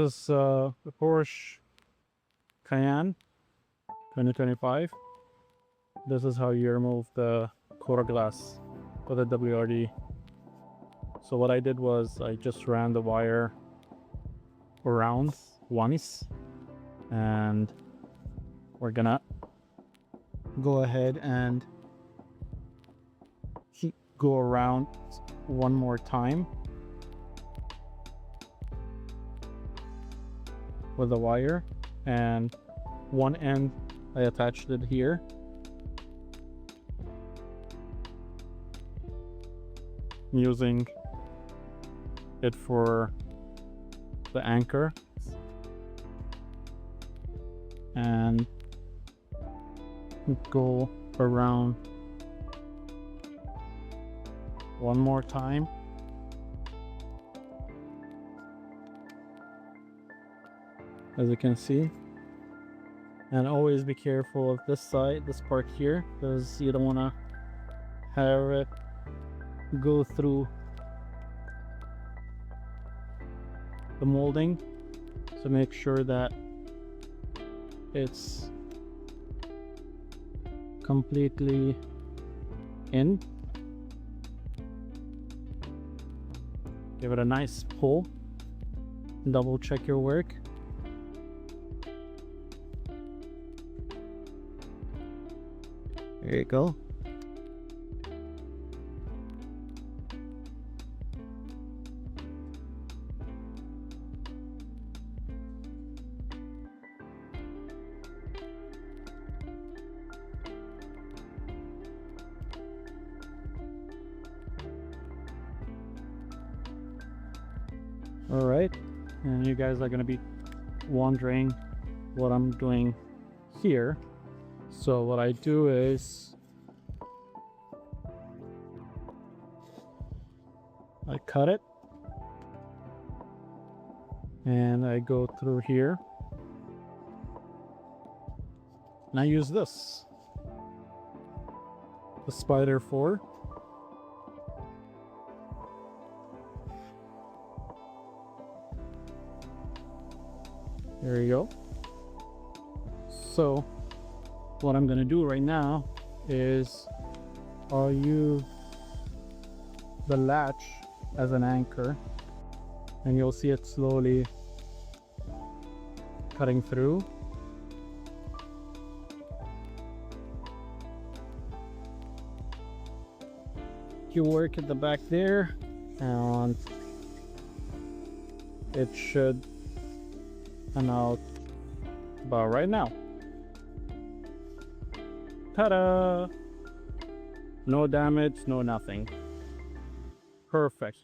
This is the Porsche Cayenne 2025. This is how you remove the quarter glass with a WRD. So what I did was I just ran the wire around once, and we're gonna go ahead and go around one more time with the wire, and one end I attached it here, using it for the anchor, and go around one more time. As you can see, and always be careful of this side, this part here, because you don't want to have it go through the molding. So make sure that it's completely in. Give it a nice pull, double check your work. There you go. All right, and you guys are going to be wondering what I'm doing here. So what I do is I cut it and I go through here, and I use this, the Spider 4. There you go. So what I'm gonna do right now is I'll use the latch as an anchor, and you'll see it slowly cutting through. You work at the back there, and it should come out about right now. Ta-da! No damage, no nothing. Perfect.